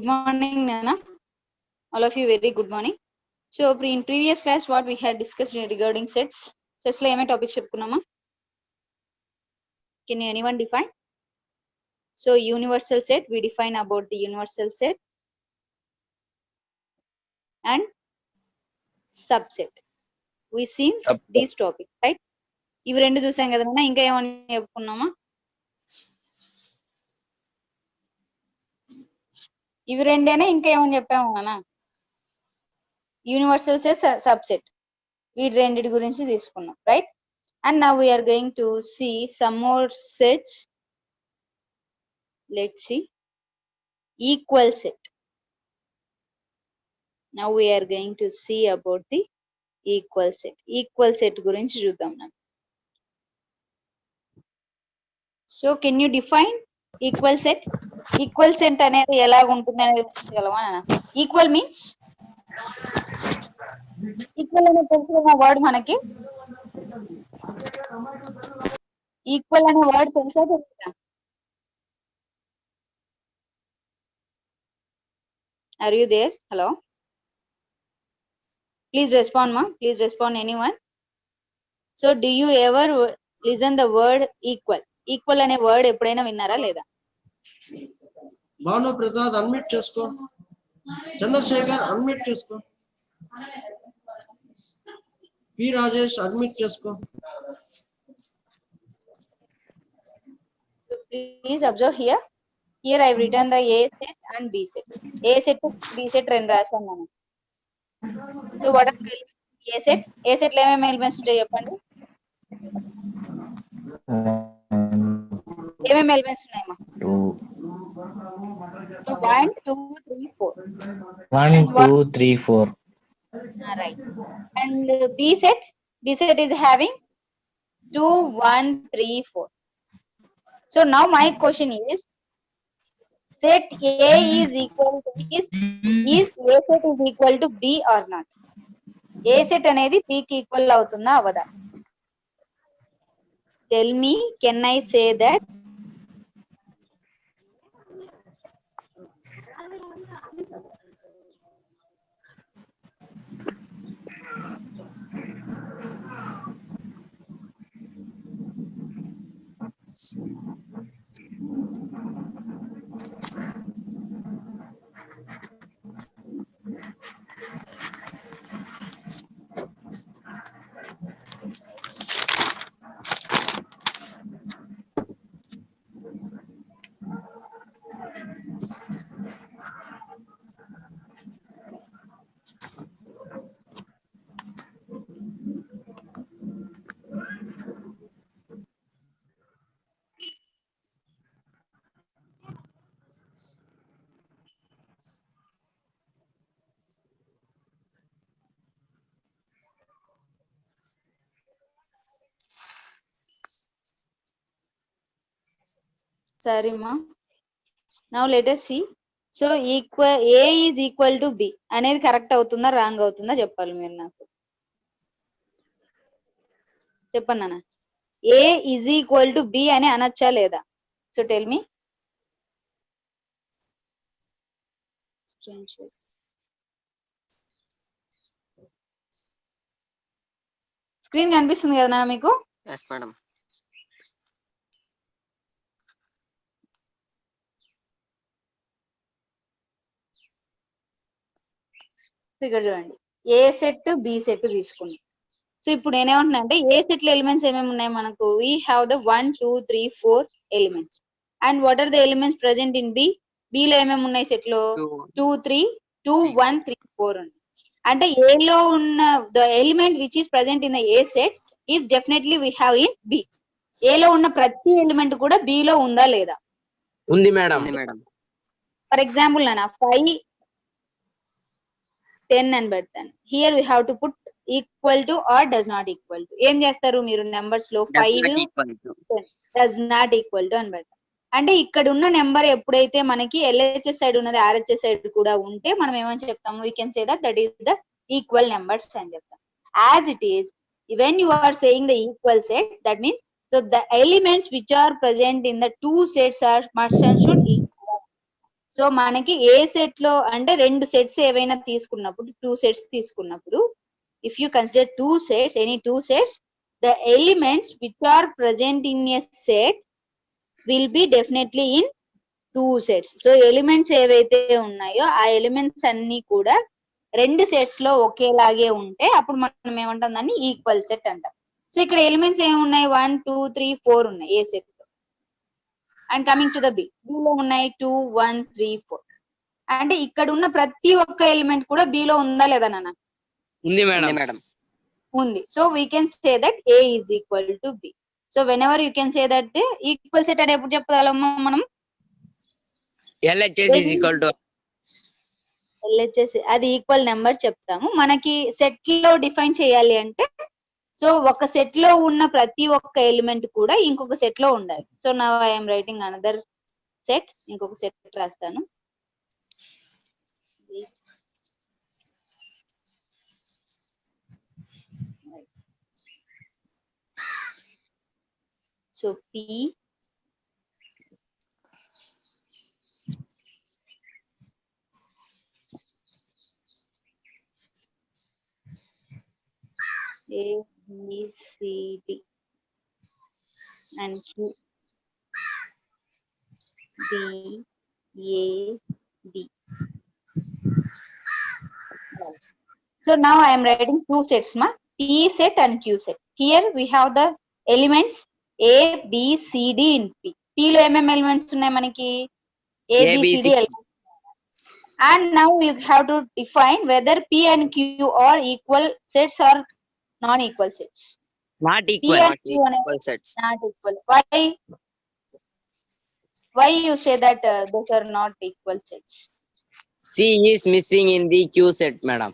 Good morning, Nana. All of you, very good morning. So, in previous class, what we had discussed regarding sets. Sets lo eme topic cheptunnama? Can anyone define? So, universal set, we define about the universal set and subset. We seen these topics, right? ఇవి రెండు చూసాం కదా నాన్న, ఇంకా ఏమని చెప్పుకున్నామా? ఇవి రెండేనా, ఇంకా ఏమని చెప్పాము నాన్న? యూనివర్సల్ సెట్, సబ్సెట్, వీటి రెండిటి గురించి తీసుకున్నాం, right? And now we are going to see some more sets. Let's see. Equal set. Now we are going to see about the equal set. Equal set గురించి చూద్దాం నాన్న. So can you define equal set? Equal set అనేది ఎలాగ ఉంటుంది అనేది చెప్పగలవా నాన్న? Equal means equal అనే తెలుసుకున్న వర్డ్ మనకి ఈక్వల్ అనే వర్డ్ తెలుసా తెలుసా? Are you there? Hello? Please respond, ma. Please respond, anyone. So do you ever listen the word equal? Equal అనే వర్డ్ ఎప్పుడైనా విన్నారా లేదా? భాను ప్రసాద్ అన్మ్యూట్ చేసుకో. చంద్రశేఖర్ అన్మ్యూట్ చేసుకో. పి రాజేష్ అన్మ్యూట్ చేసుకో. So please observe here. Here I have written the A set and B set. A set to B set రెండు రాసాను మనం. So what are the elements? A set. A set లో ఏమేమి elements ఉంటాయి చెప్పండి. ఏమేమి elements ఉన్నాయమ్మా? 1 2 3 4. 1 2 3 4. Right. And B set is having 2 1 3 4. So now my question is, set A is equal to is A set is equal to B or not? A set అనేది B కి equal అవుతుందా అవదా? Tell me, can I say that? Sorry ma. Now let us see. So equal A is equal to B అనేది correct అవుతుందా wrong అవుతుందా చెప్పాలి మీరు నాకు. చెప్పండి అన్న. A is equal to B అని అనొచ్చా లేదా? So tell me. స్క్రీన్ కనిపిస్తుంది కదా నాన్న మీకు? yes madam. ఇక్కడ చూడండి, ఏ సెట్ బి సెట్ తీసుకున్నాం. సో ఇప్పుడు నేనేమంటున్నా అంటే ఏ సెట్ లో ఎలిమెంట్స్ ఏమేమి ఉన్నాయి మనకు? We have the 1 2 3 4 elements. And what are the elements present in B? B లో ఏమేమి ఉన్నాయి సెట్ లో? 2 3 2 1 3 4 ఉన్నాయి. అంటే ఏ లో ఉన్న the element which is present in the A set is definitely we have in B. A లో ఉన్న ప్రతి ఎలిమెంట్ కూడా బి లో ఉందా లేదా? ఉంది మేడం. ఫర్ ఎగ్జాంపుల్ నాన్న 5 10 అని పెడతాను. Here we have to put equal to or does not equal to. ఏం చేస్తారు మీరు నెంబర్స్ లో? 5 డస్ నాట్ ఈక్వల్ టు అని పెడతారు. అంటే ఇక్కడ ఉన్న నెంబర్ ఎప్పుడైతే మనకి LHS సైడ్ ఉన్నది RHS సైడ్ కూడా ఉంటే మనం ఏమని చెప్తాము? We can say that is the equal numbers అని చెప్తాం. As it is when you are saying the equal set, that means so the elements which are present in the two sets are must and should equal. So మనకి ఏ set లో అంటే రెండు sets ఏవైనా తీసుకున్నప్పుడు 2 sets తీసుకున్నప్పుడు if you consider 2 sets, any 2 sets, the elements which are present in a set will be definitely in 2 sets. So elements ఏవైతే ఉన్నాయో ఆ ఎలిమెంట్స్ అన్ని కూడా రెండు సెట్స్ లో ఒకేలాగే ఉంటే అప్పుడు మనం ఏమంటాం దాన్ని ఈక్వల్ సెట్ అంటాం. సో ఇక్కడ ఎలిమెంట్స్ ఏమున్నాయి 1 2 3 4 ఉన్నాయి ఏ సెట్ లో. And coming to the B లో ఉన్నాయి 2 1 3 4. అంటే ఇక్కడ ఉన్న ప్రతి ఒక్క ఎలిమెంట్ కూడా బి లో ఉందా లేదా నాన్న? ఉంది మేడం. ఉంది. So we can say that A is equal to be. So when ever you can say that equal set అని ఎప్పుడు చెప్పగలమా మనం? LHS is equal to LHS అది ఈక్వల్ నెంబర్ చెప్తాము. మనకి సెట్ లో డిఫైన్ చేయాలి అంటే సో ఒక సెట్ లో ఉన్న ప్రతి ఒక్క ఎలిమెంట్ కూడా ఇంకొక సెట్ లో ఉండాలి. So now I'm writing another set, ఇంకొక సెట్ రాస్తాను. So P A B C D and Q D A B. So now I am writing two sets, ma, P set and Q set. Here we have the elements A, B, C, D in P. P lo elements unnai manaki A, B, C, D elements. And now you have to define whether P and Q are equal sets or non-equal sets. not P equal. and Q are sets. not equal. Why you say that those are not equal sets? C is missing in the Q set, madam.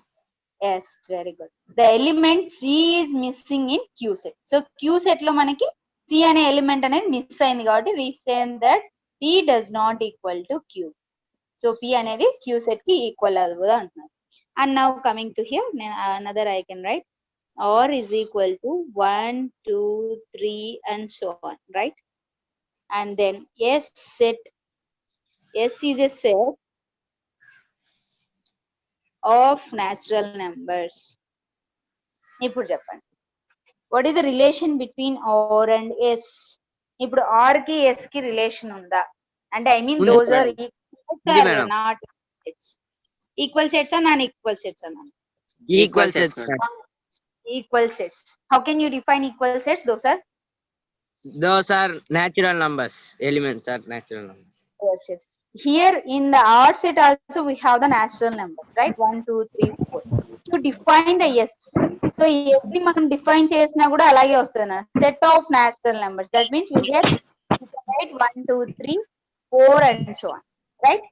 Yes, very good. The element C is missing in Q set. So Q set lo manaki C ane element అనేది miss అయింది కాబట్టి we say that P does not equal to Q. So P అనేది Q set కి equal అవ్వదు అంటున్నారు. And now coming to here, another I can write R is equal to 1, 2, 3 and so on, right? And then S set, S is a set of natural numbers. ఇప్పుడు చెప్పండి, what is the relation between R and S? ఇప్పుడు R కి S కి relation ఉందా అంటే I mean ఉంది those sir. are equal ఉంది sets or madam. not sets? Equal sets or non-equal sets అన్నా? Equal sets, madam. Equal sets. How can you define equal sets? Those are natural numbers. Elements are natural numbers. Yes. Here in the R set also we have the natural numbers, right? 1, 2, 3, 4. To define the S. So S ని మనం define చేసినా కూడా అలాగే వస్తుంది. Set of natural numbers. That means we get 1, 2, 3, 4 and so on. Right?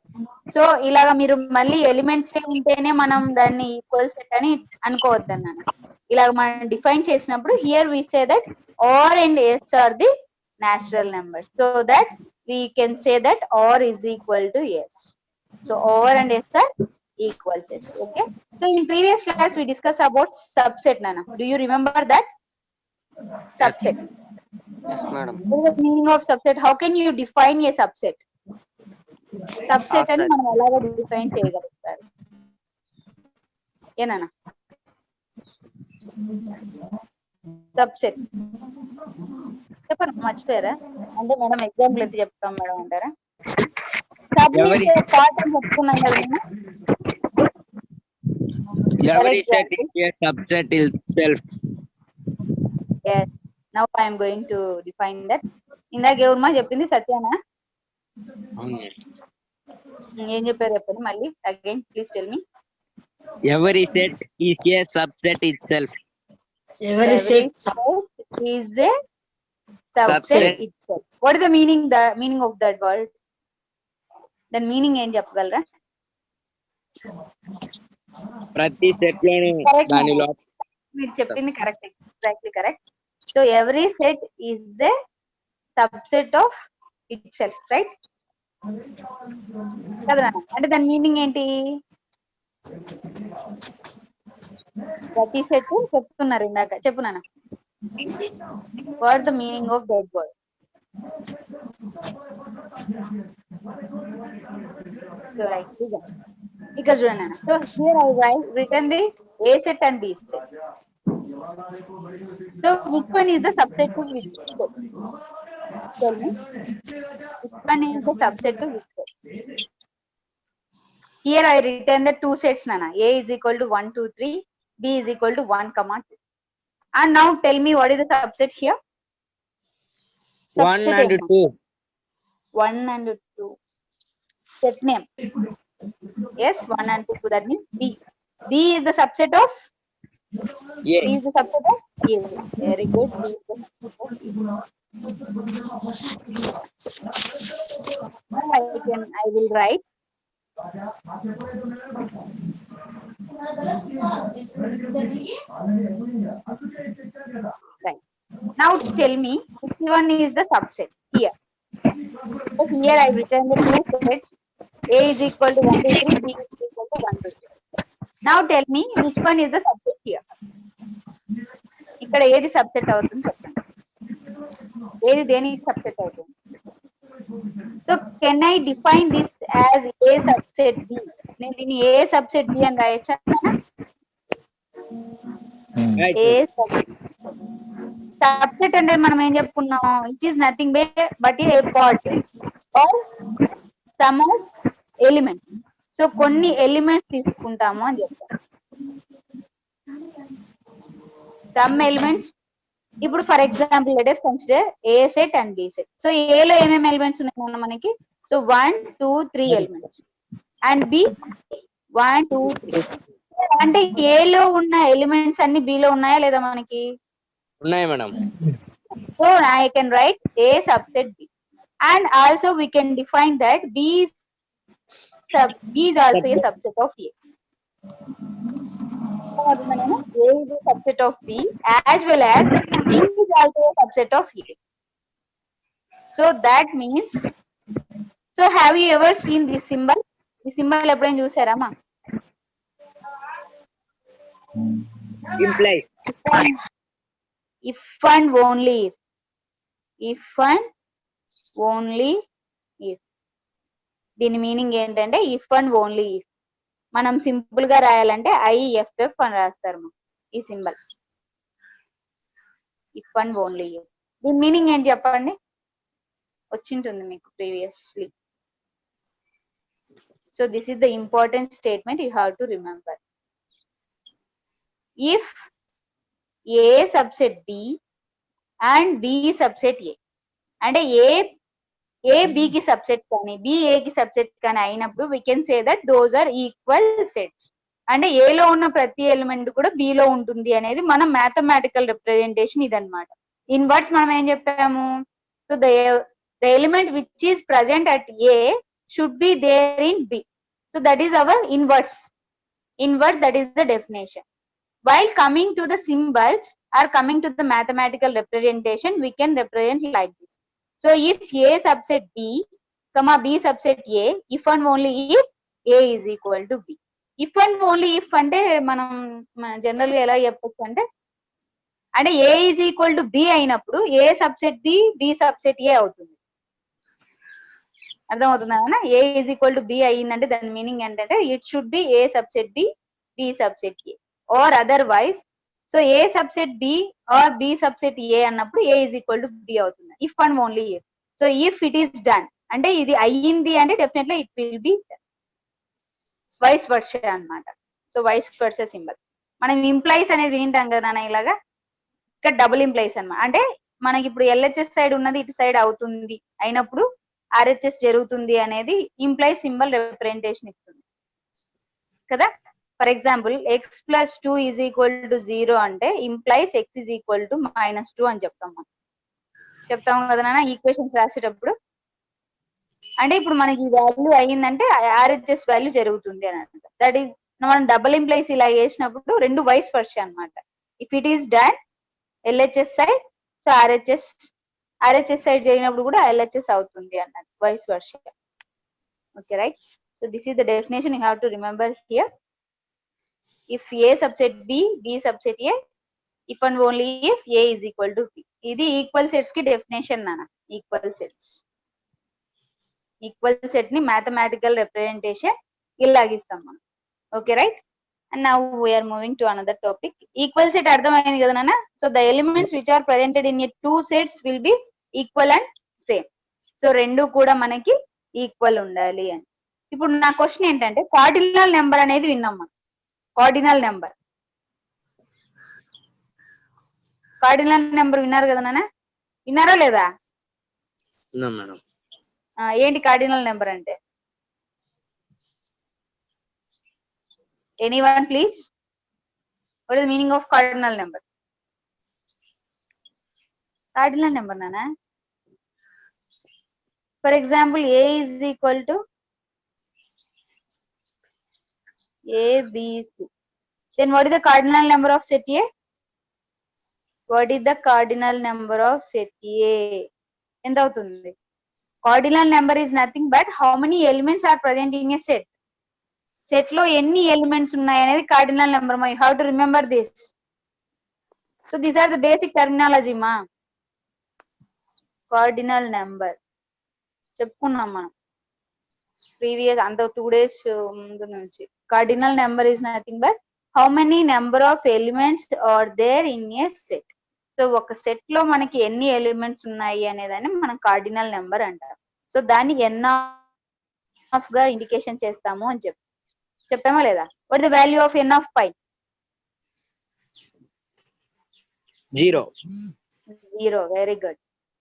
So ఇలాగా మీరు మళ్ళీ elements ఉంటేనే మనం దాన్ని ఈక్వల్ సెట్ అని అనుకోవద్దన్నాను. ఇలాగ మనం డిఫైన్ చేసినప్పుడు here we say that R and S are the natural numbers, so that we can say that R is equal to S. So R and S are equal sets. Okay. So in previous class we discussed about subset, Nana. Do you remember that? Subset. Yes, madam. What is the meaning of subset? How can you define a subset? Subset అని మనం ఎలాగ define చేయగలుగుతారు ఏనా? Subset చెప్పండి, మర్చిపోయారా? అంటే madam example అయితే చెప్తాం మేడం అంటారా? పార్ట్ అని చెప్తున్నాం కదా మేము. Every set is a subset itself. Yes. Now I am going to define that. ఇందాక ఎవరమ్మా చెప్పింది? సత్యానా? ఏం చెప్పారు చెప్పండి మళ్ళీ again please tell me. Every set is a subset itself. Every set is a subset itself. What is the meaning of that word? దాని meaning ఏం చెప్పగలరా? ప్రతి సెట్ లోను దానిలో మీరు చెప్పింది correct, exactly correct. So every set is a subset of it self, right కదా? అంటే దాని మీనింగ్ ఏంటి? ప్రతి సెట్ చెప్తున్నారు ఇందాక, చెప్పు నాన్న. What the meaning of that word? So right, listen. ఇక్కడ చూడండి అన్న. So here I written the A set and B set. So which one is the subset to which set? Tell me. Which one is the subset to which set? Here I written the two sets, Nana. A is equal to 1, 2, 3. B is equal to 1, 2. And now tell me what is the subset here? 1 Subset and ఏమన్నా? 2. 1 and 2. Set name. Yes, 1 and 2. That means B. B is the subset of? Yeah. B is the subset of? A. Very good. B is the subset of A. I will write. Right. Now tell me which one is the subset here. So here I written the two sets. A is equal to 1, 2, 3. B is equal to 1, 2, 3. Now tell me which one is the subset here. ఇక్కడ ఏది subset అవుతుంది చెప్పండి. ఏది దేనికి subset అవుతుంది? So can I define this as A subset B? నేను దీన్ని ఏ subset B అని రాయొచ్చా? Right. ఏ సబ్సెట్ అంటే మనం ఏం చెప్పుకున్నాం? It is nothing but a part or some of element. So కొన్ని ఎలిమెంట్స్ తీసుకుంటాము అని చెప్తాం. Some elements. ఇప్పుడు for example let us consider A set and B set. So ఏలో ఏమేమి ఎలిమెంట్స్ ఉన్నాయి మనకి? So 1, 2, 3 elements and B 1, 2, 3. అంటే ఏలో ఉన్న ఎలిమెంట్స్ అన్ని బిలో ఉన్నాయా లేదా మనకి? ఉన్నాయి madam. So I can write A subset B and also we can define that B is also a subset of A. A is a subset of B as well as B is also a subset of A. So that means, so have you ever seen this symbol? This symbol ఎప్పుడైనా చూసారమ్మా? Implies. If and only if. If and only if. దీని meaning ఏంటంటే if and only if. మనం simple గా రాయాలంటే IFF అని రాస్తారు ఈ symbol. If and only if. దీని మీనింగ్ ఏంటి చెప్పండి? వచ్చింటుంది మీకు previously. So this is the important statement you have to remember. If A subset B and B subset A, అంటే ఏ బికి సబ్సెట్ కానీ బి ఏకి సబ్సెట్ కానీ అయినప్పుడు we can say that those are equal sets. అంటే ఏలో ఉన్న ప్రతి ఎలిమెంట్ కూడా బిలో ఉంటుంది అనేది మన మ్యాథమెటికల్ రిప్రజెంటేషన్ ఇదన్నమాట. ఇన్ వర్డ్స్ మనం ఏం చెప్పాము? So the element which is present at A should be there in B. So that is our inverse. Inverse, that is the definition. While coming to the symbols or coming to the mathematical representation, we can represent like this. So if A subset B, comma B subset A, if and only if A is equal to B. If and only if అంటే మనం general గా ఎలా చెప్పొచ్చు అంటే A is equal to B అయినప్పుడు A subset B, B subset A అవుతుంది. అర్థమవుతుందా? A is equal to B అయ్యిందంటే దాని మీనింగ్ ఏంటంటే it should be A subset B, B subset A. Or otherwise, so A subset B or B subset A అన్నప్పుడు A is equal to B అవుతుంది. If and only if. So if it is done, అంటే ఇది అయ్యింది అంటే definitely it will be vice versa అన్నమాట. So vice versa symbol. మనం implies అనేది వింటాం కదా నాన్న, ఇలాగా ఇక్కడ డబుల్ ఇంప్లైస్ అన్నమాట. అంటే మనకి ఇప్పుడు LHS సైడ్ ఉన్నది ఇటు సైడ్ అవుతుంది అయినప్పుడు RHS జరుగుతుంది అనేది ఇంప్లైస్ సింబల్ రిప్రజెంటేషన్ ఇస్తుంది కదా. For example x plus 2 is equal to 0 అంటే implies x is equal to -2 అని చెప్తాం మనం. చెప్తాం కదా నాన్న ఈక్వేషన్స్ రాసేటప్పుడు. అంటే ఇప్పుడు మనకి ఈ వాల్యూ అయ్యిందంటే RHS వాల్యూ జరుగుతుంది అని అంట. దట్ ఈస్ మనం డబుల్ ఇంప్లైస్ ఇలా చేసినప్పుడు రెండు వైస్ వర్సా అన్నమాట. If it is done LHS side, so RHS side జరిగినప్పుడు కూడా LHS అవుతుంది అన్నది, vice versa. Okay right. So this is the definition you have to remember here. If A subset B, B subset A, if and only if A is equal to B. ఇది equal sets కి definition నాన్న. Equal sets, equal set ని mathematical representation ఇలాగిస్తాం మనం. Okay right. And now we are moving to another topic. Equal set అర్థమైంది కదా నాన్న. So the elements which are presented in two sets will be equal and same. సో రెండు కూడా మనకి ఈక్వల్ ఉండాలి అని. ఇప్పుడు నా క్వశ్చన్ ఏంటంటే కార్డినల్ నెంబర్ అనేది విన్నాం మనం. కార్డినల్ నెంబర్, కార్డినల్ నెంబర్ విన్నారు కదా నాన్న, విన్నారా లేదా? మేడం. ఏంటి కార్డినల్ నెంబర్ అంటే? Anyone please, what is meaning of cardinal number? Cardinal number నాన్న, for example A is equal to A, B, C. Then what is the cardinal number of set A? What is the cardinal number of set A? ఎంత అవుతుంది? Cardinal number is nothing but how many elements are present in a set. Set లో ఎన్ని elements ఉన్నాయి అనేది cardinal number. You have to remember this. So these are the basic terminology ma. Cardinal number చెప్పుకున్నాం మనం previous అంత 2 days ముందు నుంచి. Cardinal number is nothing but how many number of elements are there in a set. So ఒక set లో మనకి ఎన్ని elements ఉన్నాయి అనేదాన్ని మనం కార్డినల్ నెంబర్ అంటారు. సో దాన్ని n గా ఇండికేషన్ చేస్తాము అని చెప్పామా లేదా? What the value of n of pi? 0. 0. Very good.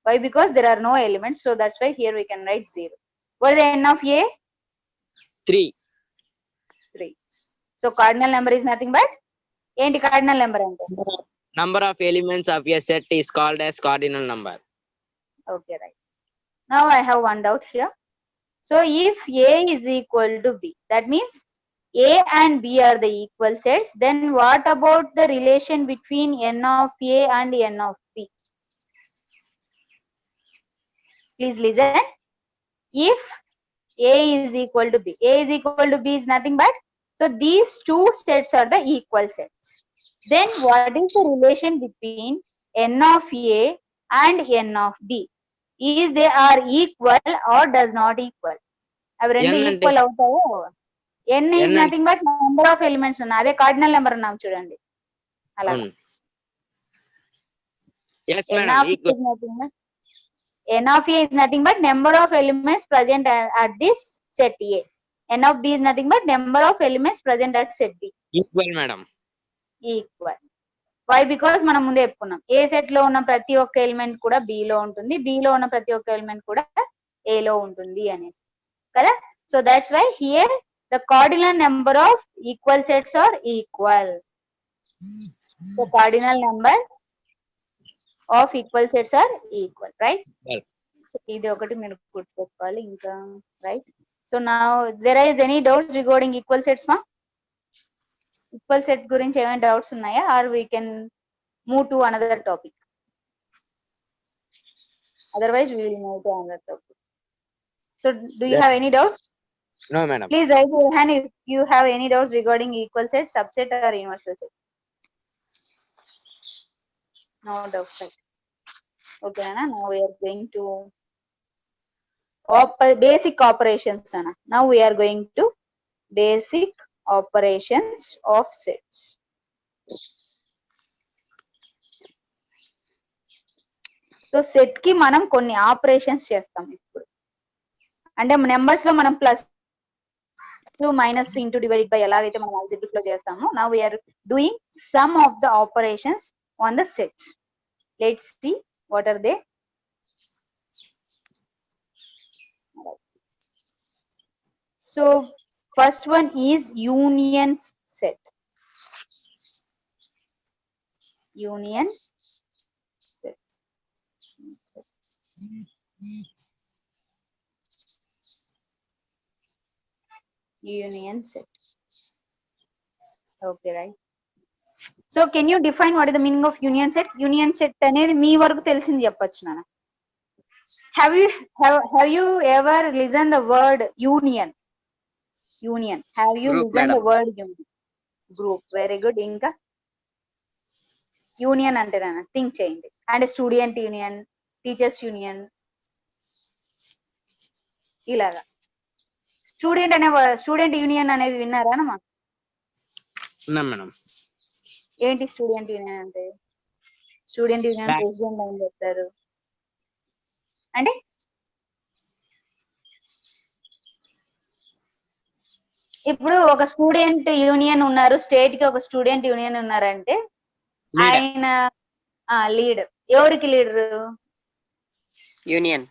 Why? Because there are no elements, so that's why here we can write 0. What is the n of A? 3. 3. So cardinal number is nothing but ఏంటి cardinal number అంటే? Number of elements of a set is called as cardinal number. Okay, right. Now I have one doubt here. So if A is equal to B, that means A and B are the equal sets. Then what about the relation between n of A and n of B? Please listen. If A is equal to B, A is equal to B is nothing but, so these two sets are the equal sets. Then what is the relation between n of A and n of B? Is they are equal or does not equal? అవి రెండు N equal అవుతాయో? n is nothing but number of elements ఉన్నా, అదే cardinal number అన్నాం చూడండి. అలా Yes madam, equal. n of A is nothing but number of elements present at this set A. n of B is nothing but number of elements present at set B. Equal madam. Equal. Why? Because మనం ముందే చెప్పుకున్నాం ఏ set లో ఉన్న ప్రతి ఒక్క element కూడా B లో ఉంటుంది, B లో ఉన్న ప్రతి ఒక్క ఎలిమెంట్ కూడా A లో ఉంటుంది అనేసి కదా. So that's why here the cardinal number of equal sets are equal. So cardinal number of equal sets are equal, right? So ఇది ఒకటి మీరు గుర్తుపెట్టుకోవాలి ఇంకా, రైట్? సో నా there is any doubts regarding equal sets మా? Equal set గురించి ఏమైనా doubts ఉన్నాయా? Or we can move to another topic. Otherwise we will move to another topic. So do you have any doubts? No madam. Please raise your hand if you have any doubts regarding equal set, subset or universal set. No doubts, right? Okay Anna, now we are going to basic operations Anna. Now we are going to basic operations of sets. So set కి మనం కొన్ని operations చేస్తాం ఇప్పుడు. అంటే numbers లో మనం plus minus into divided by ఎలాగైతే మనం ఆల్జీబ్రిక్ లో చేస్తామో, now we are doing some of the operations on the sets. Let's see what are they. So first one is union set. Union set. Union set. Okay, right? So can you define what is the meaning of union set? Union set అనేది మీ వరకు తెలిసింది చెప్పొచ్చు నాన్న. Have you ever listened the word union? Union. Have you Group, listened madam. the word union? Group. Very good. ఇంకా union అంటే నాన్న think చేయండి. అంటే స్టూడెంట్ యూనియన్, టీచర్స్ యూనియన్, ఇలాగా. స్టూడెంట్ యూనియన్ అనేది విన్నారా అమ్మా? ఉన్నాం మేడం. ఏంటి స్టూడెంట్ యూనియన్ అంటే? Student union Back. ప్రెసిడెంట్ అని చెప్తారు. అంటే ఇప్పుడు ఒక స్టూడెంట్ యూనియన్ ఉన్నారు, స్టేట్ కి ఒక స్టూడెంట్ యూనియన్ ఉన్నారంటే Leader. ఆయన లీడర్. ఎవరికి లీడర్? యూనియన్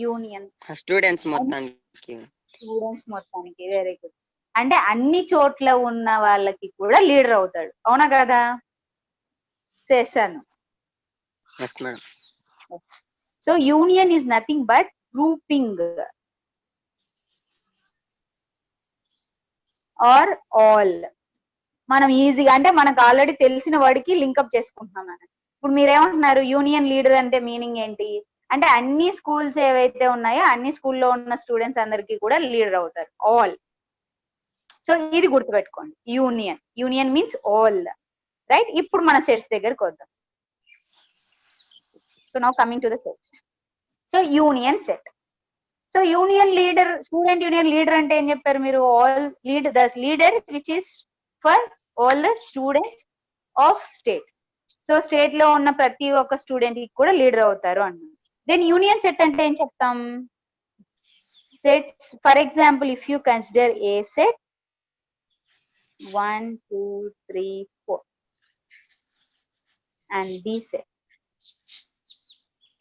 యూనియన్ స్టూడెంట్స్ మొత్తానికి. స్టూడెంట్స్ మొత్తానికి. Very good. అంటే అన్ని చోట్ల ఉన్న వాళ్ళకి కూడా లీడర్ అవుతాడు, అవునా కదా? చేశాను. Yes madam. So union is nothing but grouping or all. మనం ఈజీగా అంటే మనకు ఆల్రెడీ తెలిసిన వాడికి లింకప్ చేసుకుంటున్నాం మనం. ఇప్పుడు మీరేమంటున్నారు యూనియన్ లీడర్ అంటే మీనింగ్ ఏంటి అంటే అన్ని స్కూల్స్ ఏవైతే ఉన్నాయో అన్ని స్కూల్లో ఉన్న స్టూడెంట్స్ అందరికీ కూడా లీడర్ అవుతారు, ఆల్. సో ఇది గుర్తుపెట్టుకోండి, union. Union means all, right? ఇప్పుడు మన సెట్స్ దగ్గరకు వద్దాం. So now coming to the sets. So union set. So union leader, student union leader అంటే ఏం చెప్పారు మీరు? All lead the leader which is for all the students of state. So state లో ఉన్న ప్రతి ఒక్క స్టూడెంట్ కి కూడా లీడర్ అవుతారు అన్నారు. దెన్ యూనియన్ సెట్ అంటే ఏం చెప్తాం? Sets, for example if you consider A set 1 2 3 4 and B set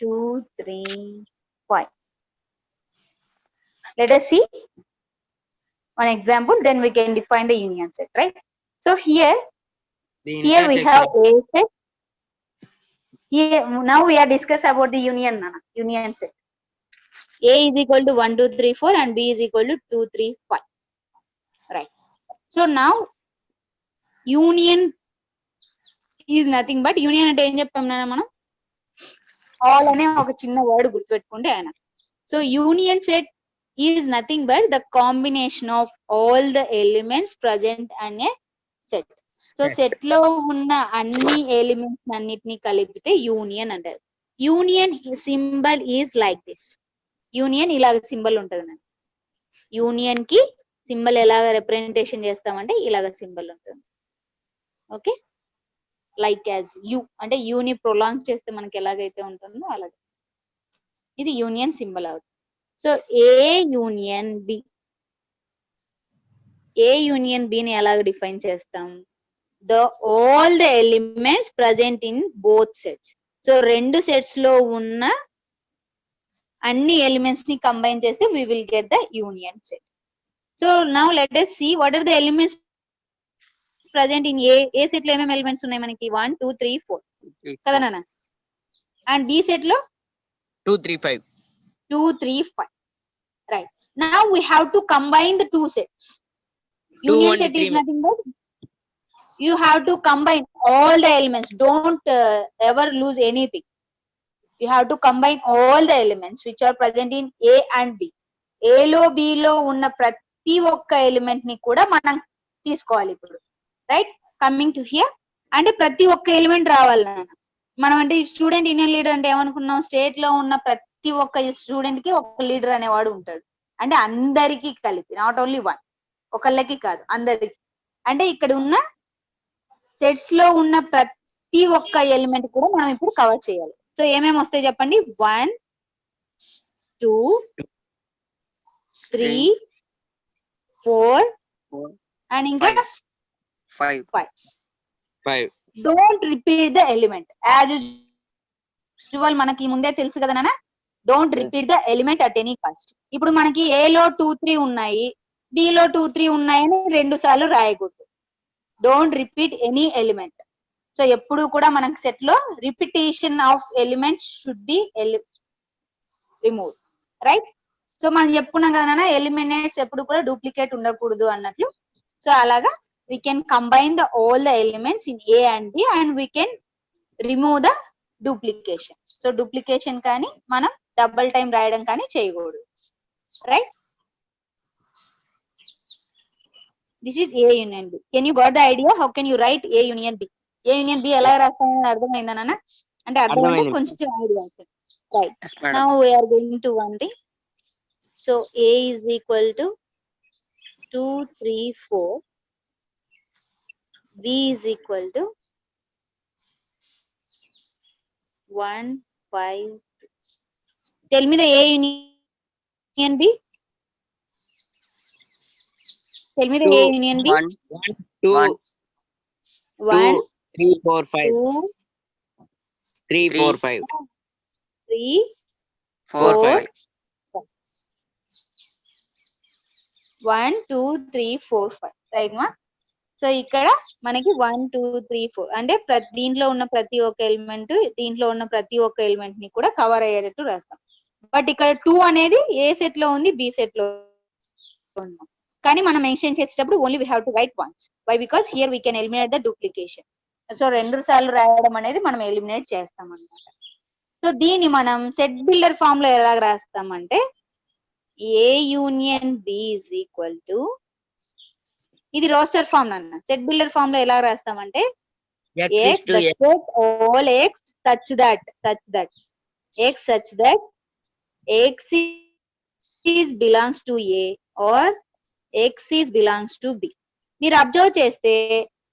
2 3 5. Let us see one example, then we can define the union set, right? So here The we have intersection. A set. Here now we are discuss about the union set. A is equal to 1 2 3 4 and B is equal to 2 3 5, right? So now union is nothing but union అంటే ఏం చెప్పాం నాన్న మనం? All అనే ఒక చిన్న word గుర్తుపెట్టుకోండి ఆయన. So union set is nothing but the combination of all the elements present అనే సెట్. సో సెట్ లో ఉన్న అన్ని ఎలిమెంట్స్ అన్నిటిని కలిపితే యూనియన్ అంటారు. Union symbol is like this. Union ఇలాగ సింబల్ ఉంటది నాకు. యూనియన్ కి సింబల్ ఎలాగ రిప్రజెంటేషన్ చేస్తామంటే ఇలాగ సింబల్ ఉంటుంది. ఓకే, లైక్ యాజ్ యూ అంటే యూని ప్రొలాంగ్ చేస్తే మనకి ఎలాగైతే ఉంటుందో అలాగే ఇది యూనియన్ సింబల్ అవుతుంది. So A union B, A union B ని ఎలాగ డిఫైన్ చేస్తాం? The all the elements present in both sets. So రెండు సెట్స్ లో ఉన్న అన్ని ఎలిమెంట్స్ ని కంబైన్ చేస్తే we will get the union set. So now let us see what are the elements present in A set లో ఏమేమి elements ఉన్నాయి మనకి? 1 2 3 4 కదా నాన్న? అండ్ B set లో 2 3 5. 2 3 5, right? Now we have to combine the two sets. 2 Union 1 set 3. is nothing but you have to combine all the elements. Don't ever lose anything. You have to combine all the elements which are present in A and B. A లో B లో ఉన్న ప్రతి ఒక్క element ని కూడా మనం తీసుకోవాలి ఇప్పుడు, రైట్? కమింగ్ టు హియర్ అంటే ప్రతి ఒక్క ఎలిమెంట్ రావాలి నాన్న. మనం అంటే స్టూడెంట్ యూనియన్ లీడర్ అంటే ఏమనుకున్నాం? స్టేట్ లో ఉన్న ప్రతి ఒక్క స్టూడెంట్ కి ఒక లీడర్ అనేవాడు ఉంటాడు. అంటే అందరికీ కలిపి, నాట్ ఓన్లీ వన్, ఒకళ్ళకి కాదు అందరికి. అంటే ఇక్కడ ఉన్న సెట్స్ లో ఉన్న ప్రతి ఒక్క ఎలిమెంట్ కూడా మనం ఇప్పుడు కవర్ చేయాలి. సో ఏమేమి వస్తాయి చెప్పండి? 1 2 3 4 అండ్ ఇంకా 5. 5. Don't repeat the element as usual. మనకి ముందే తెలుసు కదా నాన్న, don't repeat the element at any cost. ఇప్పుడు మనకి A లో 2 3 ఉన్నాయి, B లో 2 3 ఉన్నాయని 2 సార్లు రాయకూడదు. Don't repeat any element. So ఎప్పుడు కూడా మనకి సెట్ లో repetition of elements should be remove, right? So మనం చెప్పుకున్నాం కదా నాన్న, ఎలిమినేట్స్ ఎప్పుడు కూడా డూప్లికేట్ ఉండకూడదు అన్నట్లు. సో అలాగా we can combine the all the elements in A and B and we can remove the duplication. So duplication కానీ మనం డబుల్ టైం రాయడం కానీ చేయకూడదు, right? This is A union B. Can you got the idea? How can you write A union B? A union B ఎలా రాస్తామని అర్థమైందా నాన్న? అంటే అర్థం అంటే అర్థమైంది. కొంచెం idea right. Yes, madam. Now we are going to one thing. So A is equal to 2, 3, 4. B is equal to 1, 5. Tell me the A union B. Tell me the A union B. 1, 1, 2, 1, 1, 3, 4, 5. 2, 3, 4, 5. 3, 4, 4, 5. 1, 2, 3, 4, 5. Right మా? So ఇక్కడ మనకి 1, 2, 3, 4 అంటే దీంట్లో ఉన్న ప్రతి ఒక్క element దీంట్లో ఉన్న ప్రతి ఒక్క ఎలిమెంట్ ని కూడా కవర్ అయ్యేటట్టు రాస్తాం. బట్ ఇక్కడ 2 అనేది ఏ సెట్ లో ఉంది, బి సెట్ లో ఉంది. కానీ మనం మెన్షన్ చేసేటప్పుడు only we have to write once. Why? Because here we can eliminate the duplication. So 2 సార్లు రాయడం అనేది మనం ఎలిమినేట్ చేస్తాం అన్నమాట. సో దీన్ని మనం సెట్ బిల్డర్ ఫామ్ లో ఎలా రాస్తామంటే A union B is equal to, ఇది రోస్టర్ ఫామ్ అన్న. సెట్ బిల్డర్ ఫామ్ లో ఎలా రాస్తామంటే X is to X. all x such that x such that x is belongs to A or x is belongs to B. మీరు observe చేస్తే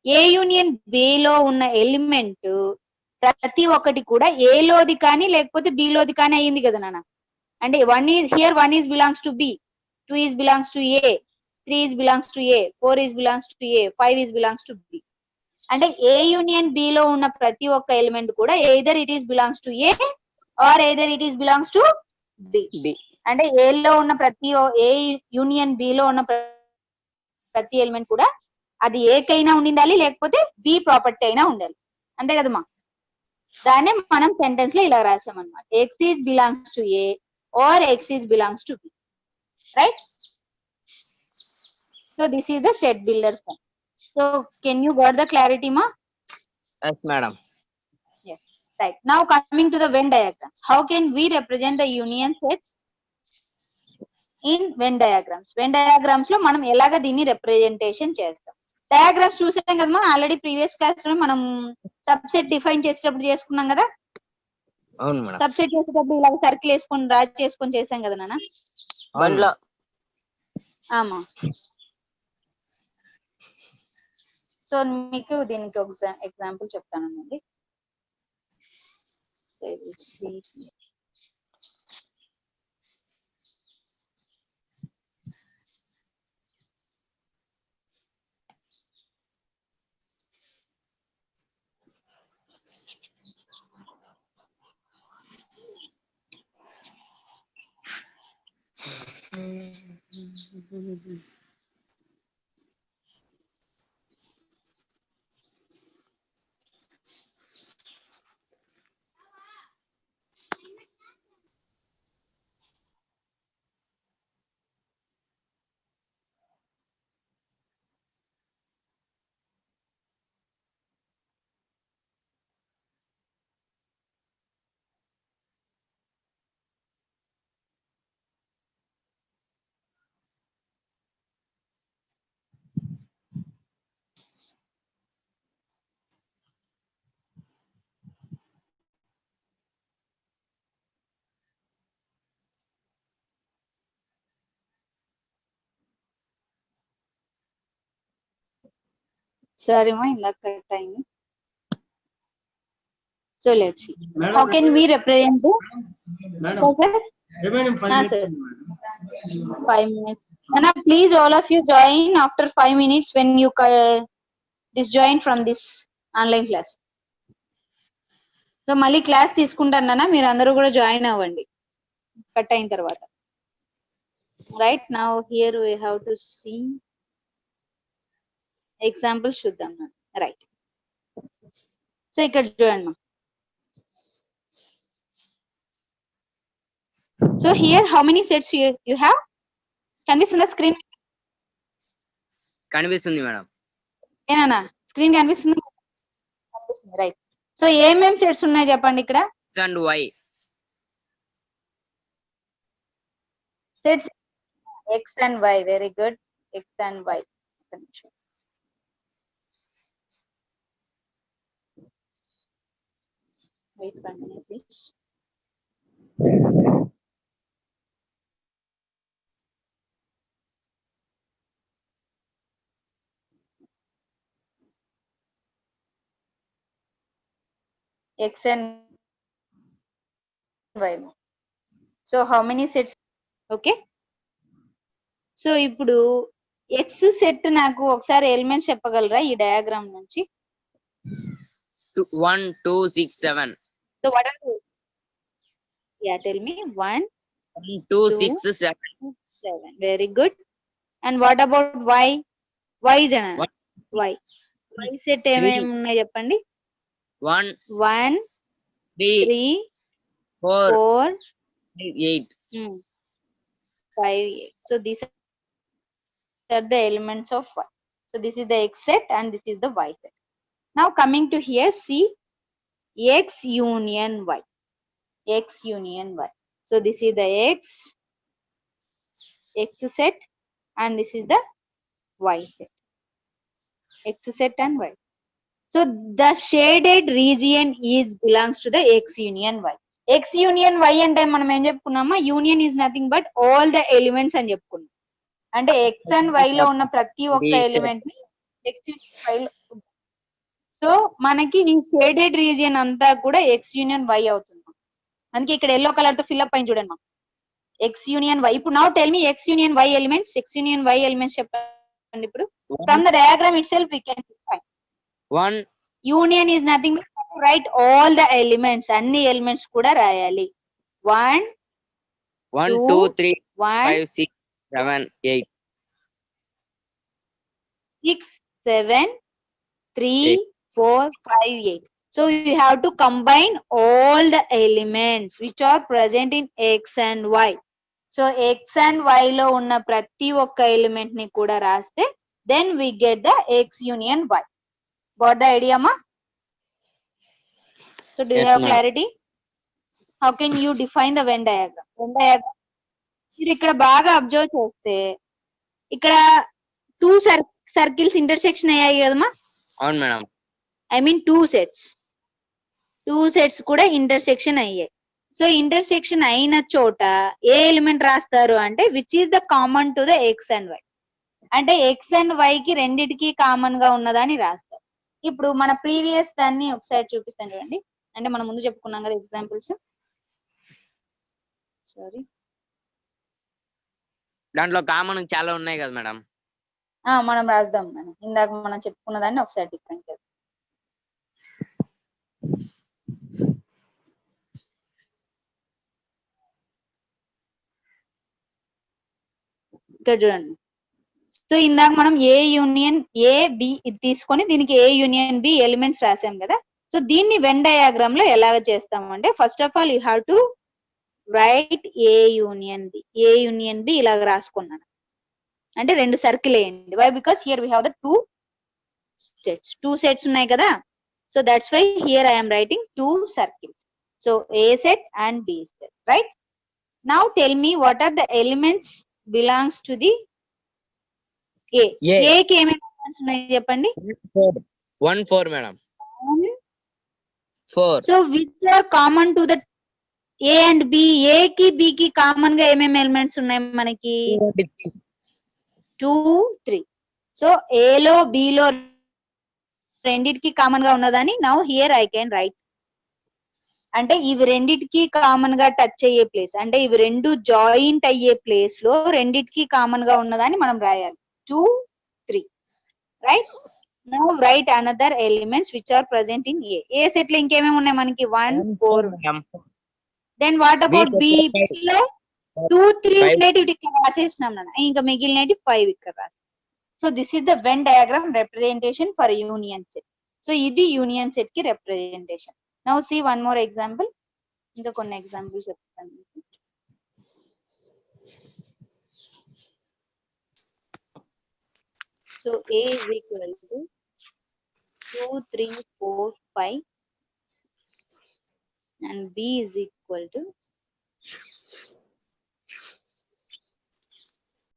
ఏ union B లో ఉన్న element ప్రతి ఒక్కటి కూడా ఏ లోది కానీ లేకపోతే బి లోది కానీ అయ్యింది కదా నాన్న. అంటే 1 is belongs to B, 2 is belongs to A, 3 is belongs to A, 4 is belongs to A, 5 is belongs to B. అంటే ఏ యూనియన్ బి లో ఉన్న ప్రతి ఒక్క ఎలిమెంట్ కూడా either it is belongs to A or either it is belongs to B. B. అంటే A లో ఉన్న ఏ union B లో ఉన్న ప్రతి ఎలిమెంట్ కూడా అది ఏకైనా ఉండాలి లేకపోతే బి ప్రాపర్టీ అయినా ఉండాలి. అంతే కదమ్మా? దాన్నే మనం సెంటెన్స్ లో ఇలా రాసామన్నమాట. X is belongs to A or x is belongs to B. Right? So this is the set builder form. So can you got the clarity, ma? Yes, madam. Yes. Right. Now coming to the Venn diagrams. How can we represent the union set in Venn diagrams? Venn diagrams లో మనం ఎలాగ దీన్ని representation చేస్తాం? Diagrams చూసాం కదమ్మా already previous class లో మనం subset define చేసేటప్పుడు చేసుకున్నాం కదా. అవును మేడం. సబ్సెట్ చేసేటప్పుడు ఇలా సర్కిల్ వేసుకొని డ్రా చేసుకొని చేసాం కదా నాన్న. బండ్లో ఆమా. సో మీకు దీనికి ఒక ఎగ్జాంపుల్ చెప్తానండి. సో సారీ మా ఇందాక కరెక్ట్ అయింది. So let's see how can we represent madam sir. Remaining 5 Ah, minutes sir. ఉంది madam. 5 minutes. Nana, please all of you join after 5 minutes when you disjoin from this online class. So మళ్ళీ class తీసుకుంటాను నాన్న, మీరు అందరూ కూడా join అవ్వండి cut అయిన తర్వాత. Right now here we have to see example చూద్దాం. రైట్. సో ఇక్కడ చూడండి మా. So here how many sets you have? కనిపిస్తుందా స్క్రీన్? కనిపిస్తుంది మేడం. ఏనా స్క్రీన్ కనిపిస్తుంది? కనిపిస్తుంది. రైట్. సో ఏమేం సెట్స్ ఉన్నాయి చెప్పండి ఇక్కడ. X and Y. Sets X and Y. Very good. X and Y. Wait for a minute, please. X and Y. So how many sets? Okay. So ఇప్పుడు X set నాకు ఒకసారి elements చెప్పగలరా ఈ diagram నుంచి? 1, 2, 6, 7. So what are ya tell me 1 1, 2, 6, 7. 7 very good. And what about Y? Y జన One, Y Y set ఏమేమి ఉన్నాయి చెప్పండి? 1, 1 3, 3 4, 4 8. 5 8. So these are the elements of y. So this is the x set and this is the y set. Now coming to here, see x union y. X union y. So this is the x set and this is the y set. X set and y. So the shaded region is belongs to the x union y. X union y అంటే మనం ఏం చెప్పుకున్నామా? Union is nothing but all the elements అని చెప్పుకున్నాం. అంటే X and why లో ఉన్న ప్రతి ఒక్క ఎలిమెంట్ ని ఎక్స్ యూనియన్ వై లో. సో మనకి ఈ షేడెడ్ రీజియన్ అంతా కూడా ఎక్స్ యూనియన్ వై అవుతుంది. అందుకే ఇక్కడ ఎల్లో కలర్ తో ఫిల్అప్ అయింది చూడండి. X union Y. ఇప్పుడు now tell me X union Y elements. X union Y elements చెప్పండి. ఇప్పుడు from the diagram itself we can find 1, union is nothing but write all the elements. అన్ని elements కూడా రాయాలి. 1 1, 2, 3, 5, 6, 7, 8. 6 7 3 Eight. 4 5 8. So you have to combine all the elements which are present in x and y. So x and y లో ఉన్న ప్రతి ఒక్క element ని కూడా రాస్తే then we get the x union y. Got the idea ma? So do you Yes, have ma'am. clarity? How can you define the Venn diagram? Venn diagram మీరు ఇక్కడ బాగా అబ్జర్వ్ చేస్తే ఇక్కడ 2 సర్కిల్స్ ఇంటర్సెక్షన్ అయ్యాయి కదమ్మా? అవును మేడం. ఐ మీన్ 2 సెట్స్ కూడా intersection అయ్యాయి. సో ఇంటర్సెక్షన్ అయిన చోట ఏ ఎలిమెంట్ రాస్తారు అంటే which is the common to the X and Y. అంటే ఎక్స్ అండ్ వై కి రెండిటికి కామన్ గా ఉన్నదాన్ని రాస్తారు. ఇప్పుడు మన ప్రీవియస్ దాన్ని ఒకసారి చూపిస్తాను చూడండి. అంటే మనం ముందు చెప్పుకున్నాం కదా ఎగ్జాంపుల్స్. సారీ, దాంట్లో కామన్ చాలా ఉన్నాయి కదా మేడం. మనం రాద్దాం మేడం. ఇందాక మనం చెప్పుకున్న దాన్ని ఒకసారి డిఫైన్ చేద్దాం. ఇక్కడ చూడండి. సో ఇందాక మనం ఏ యూనియన్ ఏ బి ఇది తీసుకొని దీనికి ఏ యూనియన్ బి ఎలిమెంట్స్ రాసాం కదా. సో దీన్ని వెన్ డయాగ్రామ్ లో ఎలాగ చేస్తామంటే first of all you have to write A union B. A union B ఇలాగ రాసుకున్నాను అంటే 2 సర్కిల్ వేయండి. Why? Because here we have the 2 sets ఉన్నాయి కదా. So that's why here I'm writing 2 circles. So A set and B set. Right now tell me what are the elements belongs to the A. A కి ఏమేమి elements ఉన్నాయి చెప్పండి? 1 4 madam. 4. So which are common to the A and B. A కి B కి common గా ఏమేమి elements ఉన్నాయి మనకి? 2 3. సో ఏ లో బి లో రెండిటికి కామన్ గా ఉన్నదని now here I can right. అంటే ఇవి రెండిటికి కామన్ గా టచ్ అయ్యే ప్లేస్ అంటే ఇవి రెండు జాయింట్ అయ్యే ప్లేస్ లో రెండిటికి కామన్ గా ఉన్నదని మనం రాయాలి. 2 3. Right now right another elements which are present in A. A set లో ఇంకేమేమి ఉన్నాయి మనకి? 1 4. దెన్ వాట్ అబౌట్ బి లో 2 3 రిలేటివిటీ ఇక్కడ రాసేసినాం నాన్న. ఇంకా మిగిలినవి 5 ఇక్కడ రాస్తాం. So this is the Venn diagram representation for union set. So ఇది యూనియన్ సెట్ కి representation. Now see one more example. ఇంకా కొన్ని ఎగ్జాంపుల్ చెప్తాను. So A is equal to 2 3 4 5 6 and B is equal to